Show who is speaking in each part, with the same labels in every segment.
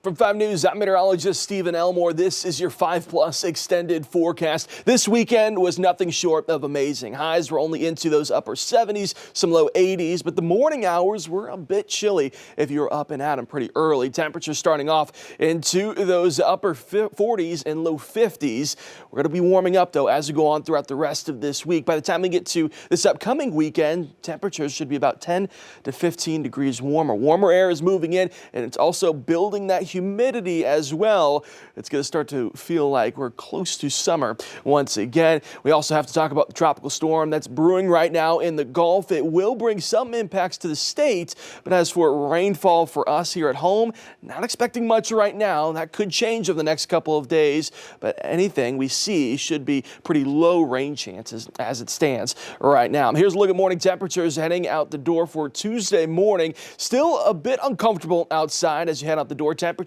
Speaker 1: From 5 News, I'm meteorologist Stephen Elmore. This is your 5+ extended forecast. This weekend was nothing short of amazing. Highs were only into those upper 70s, some low 80s, but the morning hours were a bit chilly if you were up and at them pretty early. Temperatures starting off into those upper 40s and low 50s. We're going to be warming up, though, as we go on throughout the rest of this week. By the time we get to this upcoming weekend, temperatures should be about 10 to 15 degrees warmer. Warmer air is moving in, and it's also building that humidity as well. It's going to start to feel like we're close to summer once again. We also have to talk about the tropical storm that's brewing right now in the Gulf. It will bring some impacts to the state, but as for rainfall for us here at home, not expecting much right now. That could change over the next couple of days, but anything we see should be pretty low rain chances as it stands right now. Here's a look at morning temperatures heading out the door for Tuesday morning. Still a bit uncomfortable outside as you head out the door. Temperatures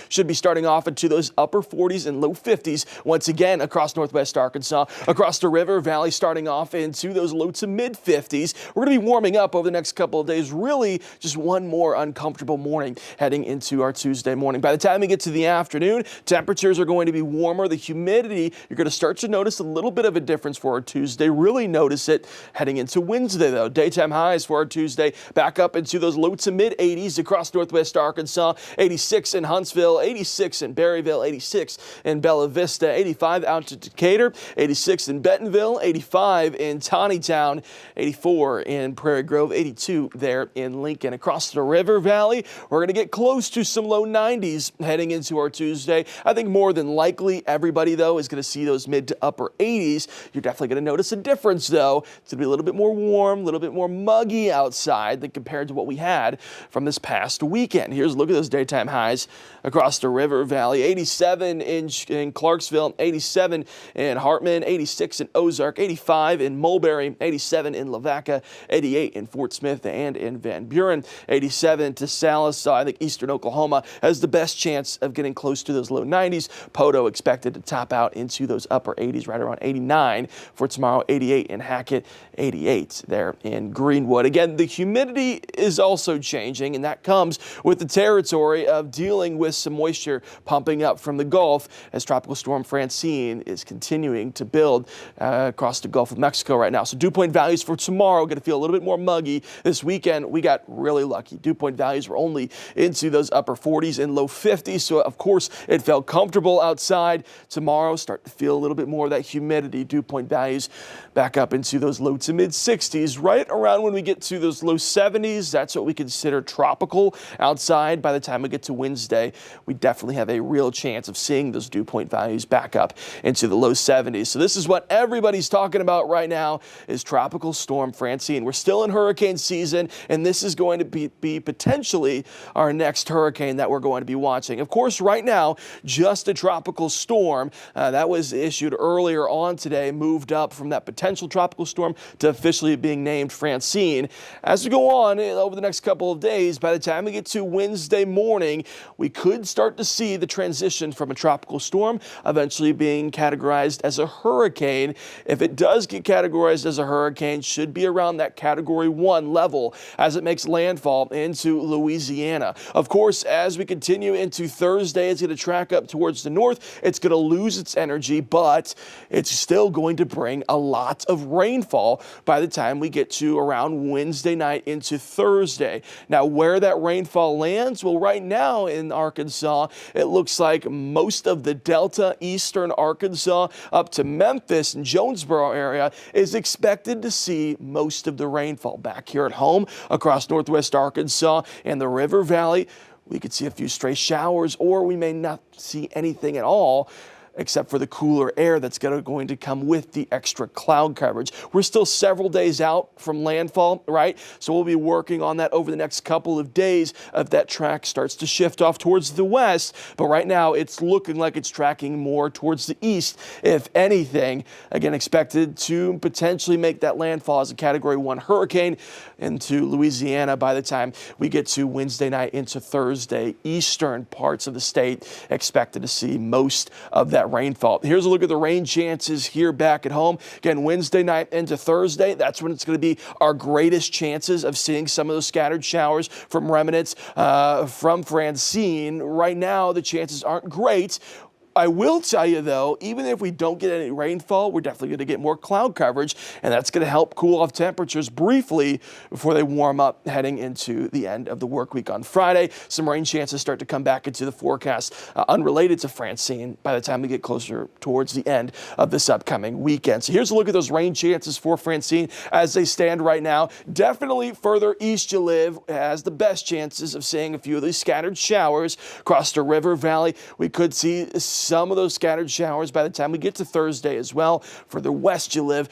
Speaker 1: should be starting off into those upper 40s and low 50s once again across northwest Arkansas, across the river valley, starting off into those low to mid 50s. We're going to be warming up over the next couple of days. Really just one more uncomfortable morning heading into our Tuesday morning. By the time we get to the afternoon, temperatures are going to be warmer. The humidity, you're going to start to notice a little bit of a difference for our Tuesday. Really notice it heading into Wednesday, though. Daytime highs for our Tuesday back up into those low to mid 80s across northwest Arkansas, 86 in Huntsville, 86 in Berryville, 86 in Bella Vista, 85 out to Decatur, 86 in Bentonville, 85 in Tawnytown, 84 in Prairie Grove, 82 there in Lincoln. Across the river valley, we're going to get close to some low 90s heading into our Tuesday. I think more than likely everybody, though, is going to see those mid to upper 80s. You're definitely going to notice a difference, though. It's going to be a little bit more warm, a little bit more muggy outside than compared to what we had from this past weekend. Here's a look at those daytime highs across the river valley. 87 in Clarksville, 87 in Hartman, 86 in Ozark, 85 in Mulberry, 87 in Lavaca, 88 in Fort Smith and in Van Buren, 87 to Salis. So I think eastern Oklahoma has the best chance of getting close to those low 90s. Poto expected to top out into those upper 80s, right around 89 for tomorrow, 88 in Hackett, 88 there in Greenwood. Again, the humidity is also changing, and that comes with the territory of dealing with some moisture pumping up from the Gulf as Tropical Storm Francine is continuing to build across the Gulf of Mexico right now. So dew point values for tomorrow going to feel a little bit more muggy. This weekend, we got really lucky. Dew point values were only into those upper 40s and low 50s. So, of course, it felt comfortable outside. Tomorrow, start to feel a little bit more of that humidity. Dew point values back up into those low to mid 60s. Right around when we get to those low 70s, that's what we consider tropical outside. By the time we get to Wednesday, we definitely have a real chance of seeing those dew point values back up into the low 70s. So this is what everybody's talking about right now is Tropical Storm Francine. We're still in hurricane season, and this is going to be potentially our next hurricane that we're going to be watching. Of course, right now, just a tropical storm. That was issued earlier on today, moved up from that potential tropical storm to officially being named Francine. As we go on over the next couple of days, by the time we get to Wednesday morning, we could start to see the transition from a tropical storm eventually being categorized as a hurricane. If it does get categorized as a hurricane, should be around that Category 1 level as it makes landfall into Louisiana. Of course, as we continue into Thursday, it's going to track up towards the north. It's going to lose its energy, but it's still going to bring a lot of rainfall by the time we get to around Wednesday night into Thursday. Now, where that rainfall lands, well, right now in Arkansas, it looks like most of the Delta, eastern Arkansas, up to Memphis and Jonesboro area is expected to see most of the rainfall. Back here at home, across northwest Arkansas and the River Valley, we could see a few stray showers, or we may not see anything at all, except for the cooler air that's going to come with the extra cloud coverage. We're still several days out from landfall, right? So we'll be working on that over the next couple of days if that track starts to shift off towards the west. But right now, it's looking like it's tracking more towards the east, if anything. Again, expected to potentially make that landfall as a Category 1 hurricane into Louisiana by the time we get to Wednesday night into Thursday. Eastern parts of the state expected to see most of that that rainfall. Here's a look at the rain chances here back at home. Again, Wednesday night into Thursday, that's when it's going to be our greatest chances of seeing some of those scattered showers from remnants from Francine. Right now, the chances aren't great. I will tell you, though, even if we don't get any rainfall, we're definitely going to get more cloud coverage, and that's going to help cool off temperatures briefly before they warm up heading into the end of the work week on Friday. Some rain chances start to come back into the forecast unrelated to Francine by the time we get closer towards the end of this upcoming weekend. So here's a look at those rain chances for Francine as they stand right now. Definitely further east you live has the best chances of seeing a few of these scattered showers across the river valley. We could see some of those scattered showers by the time we get to Thursday as well. For the west you live,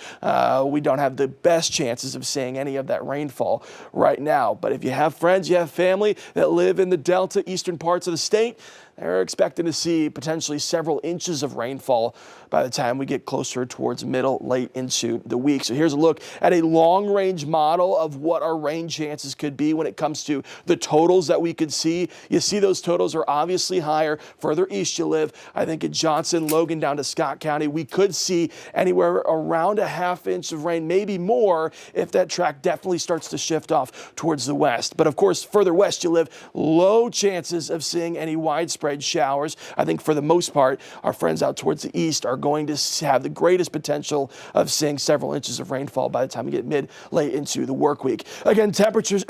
Speaker 1: we don't have the best chances of seeing any of that rainfall right now. But if you have friends, you have family that live in the Delta eastern parts of the state, they're expecting to see potentially several inches of rainfall by the time we get closer towards late into the week. So here's a look at a long-range model of what our rain chances could be when it comes to the totals that we could see. You see those totals are obviously higher further east you live. I think in Johnson, Logan down to Scott County, we could see anywhere around a ½ inch of rain, maybe more, if that track definitely starts to shift off towards the west. But of course, further west you live, low chances of seeing any widespread showers. I think for the most part, our friends out towards the east are going to have the greatest potential of seeing several inches of rainfall by the time we get late into the work week. Again, temperatures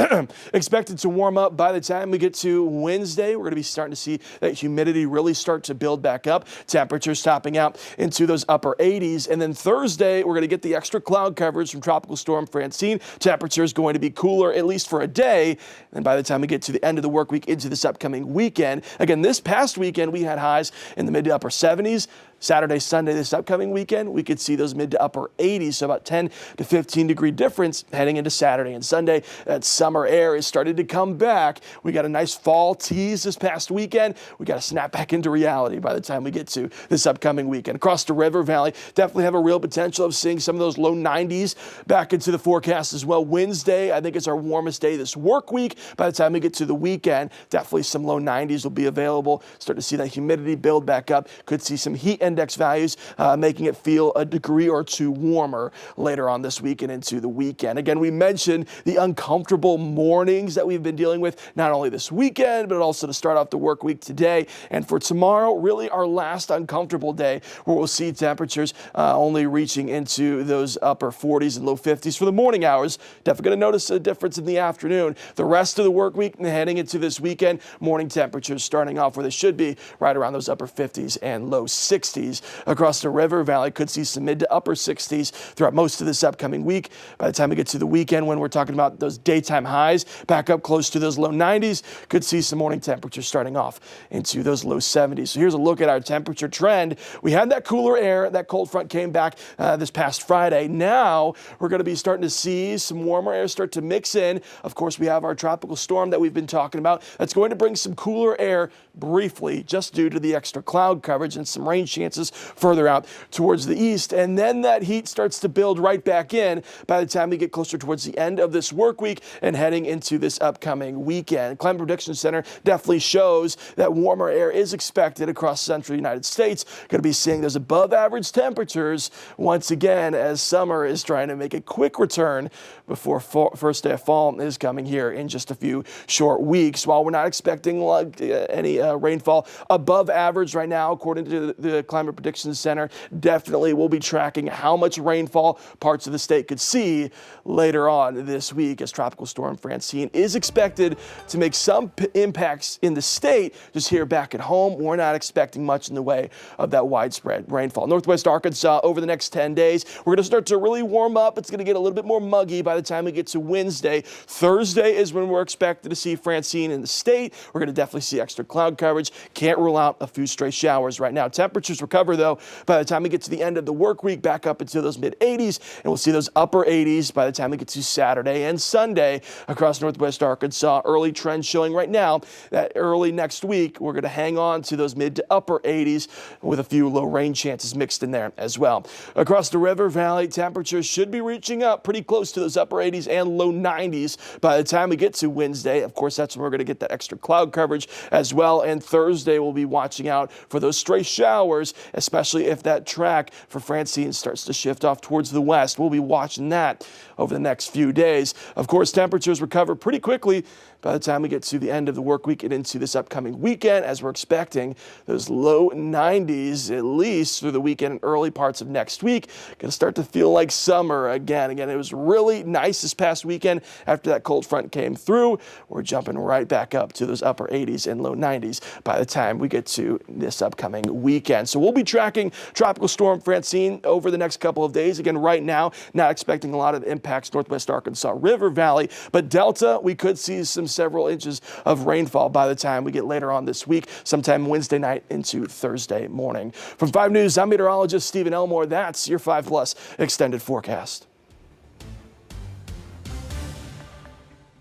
Speaker 1: expected to warm up by the time we get to Wednesday. We're going to be starting to see that humidity really start to build back up. Temperatures topping out into those upper 80s. And then Thursday, we're going to get the extra cloud coverage from Tropical Storm Francine. Temperature is going to be cooler, at least for a day. And by the time we get to the end of the work week into this upcoming weekend, again, this past weekend, we had highs in the mid to upper 70s. Saturday, Sunday, this upcoming weekend, we could see those mid to upper 80s, so about 10 to 15 degree difference heading into Saturday and Sunday. That summer air is starting to come back. We got a nice fall tease this past weekend. We got to snap back into reality by the time we get to this upcoming weekend. Across the river valley, definitely have a real potential of seeing some of those low 90s back into the forecast as well. Wednesday, I think it's our warmest day this work week. By the time we get to the weekend, definitely some low 90s will be available. Start to see that humidity build back up. Could see some heat index values, making it feel a degree or two warmer later on this week and into the weekend. Again, we mentioned the uncomfortable mornings that we've been dealing with, not only this weekend, but also to start off the work week today. And for tomorrow, really our last uncomfortable day, where we'll see temperatures only reaching into those upper 40s and low 50s for the morning hours. Definitely going to notice a difference in the afternoon. The rest of the work week and heading into this weekend, morning temperatures starting off where they should be, right around those upper 50s and low 60s. Across the river valley, could see some mid to upper 60s throughout most of this upcoming week. By the time we get to the weekend, when we're talking about those daytime highs back up close to those low 90s, could see some morning temperatures starting off into those low 70s. So here's a look at our temperature trend. We had that cooler air, that cold front came back this past Friday. Now we're going to be starting to see some warmer air start to mix in. Of course, we have our tropical storm that we've been talking about. That's going to bring some cooler air briefly, just due to the extra cloud coverage and some rain chances further out towards the east. And then that heat starts to build right back in by the time we get closer towards the end of this work week and heading into this upcoming weekend. Climate Prediction Center definitely shows that warmer air is expected across central United States. Going to be seeing those above average temperatures once again as summer is trying to make a quick return before first day of fall is coming here in just a few short weeks. While we're not expecting any rainfall above average right now, according to the Climate Prediction Center, definitely we'll be tracking how much rainfall parts of the state could see later on this week, as Tropical Storm Francine is expected to make some impacts in the state. Just here back at home, we're not expecting much in the way of that widespread rainfall. Northwest Arkansas, over the next 10 days, we're going to start to really warm up. It's going to get a little bit more muggy by the time we get to Wednesday. Thursday is when we're expected to see Francine in the state. We're going to definitely see extra cloud coverage. Can't rule out a few stray showers right now. Temperatures recover, though, by the time we get to the end of the work week, back up into those mid 80s, and we'll see those upper 80s by the time we get to Saturday and Sunday across Northwest Arkansas. Early trends showing right now that early next week, we're going to hang on to those mid to upper 80s with a few low rain chances mixed in there as well. Across the river valley, temperatures should be reaching up pretty close to those upper 80s and low 90s by the time we get to Wednesday. Of course, that's when we're going to get that extra cloud coverage as well. And Thursday, we'll be watching out for those stray showers, especially if that track for Francine starts to shift off towards the west. We'll be watching that over the next few days. Of course, temperatures recover pretty quickly by the time we get to the end of the work week and into this upcoming weekend, as we're expecting those low 90s at least through the weekend and early parts of next week. Going to start to feel like summer again. It was really nice this past weekend after that cold front came through. We're jumping right back up to those upper 80s and low 90s by the time we get to this upcoming weekend. So we'll be tracking Tropical Storm Francine over the next couple of days. Again, right now, not expecting a lot of impacts northwest Arkansas River Valley, but Delta, we could see several inches of rainfall by the time we get later on this week, sometime Wednesday night into Thursday morning. From 5 News, I'm meteorologist Stephen Elmore. That's your 5+ extended forecast.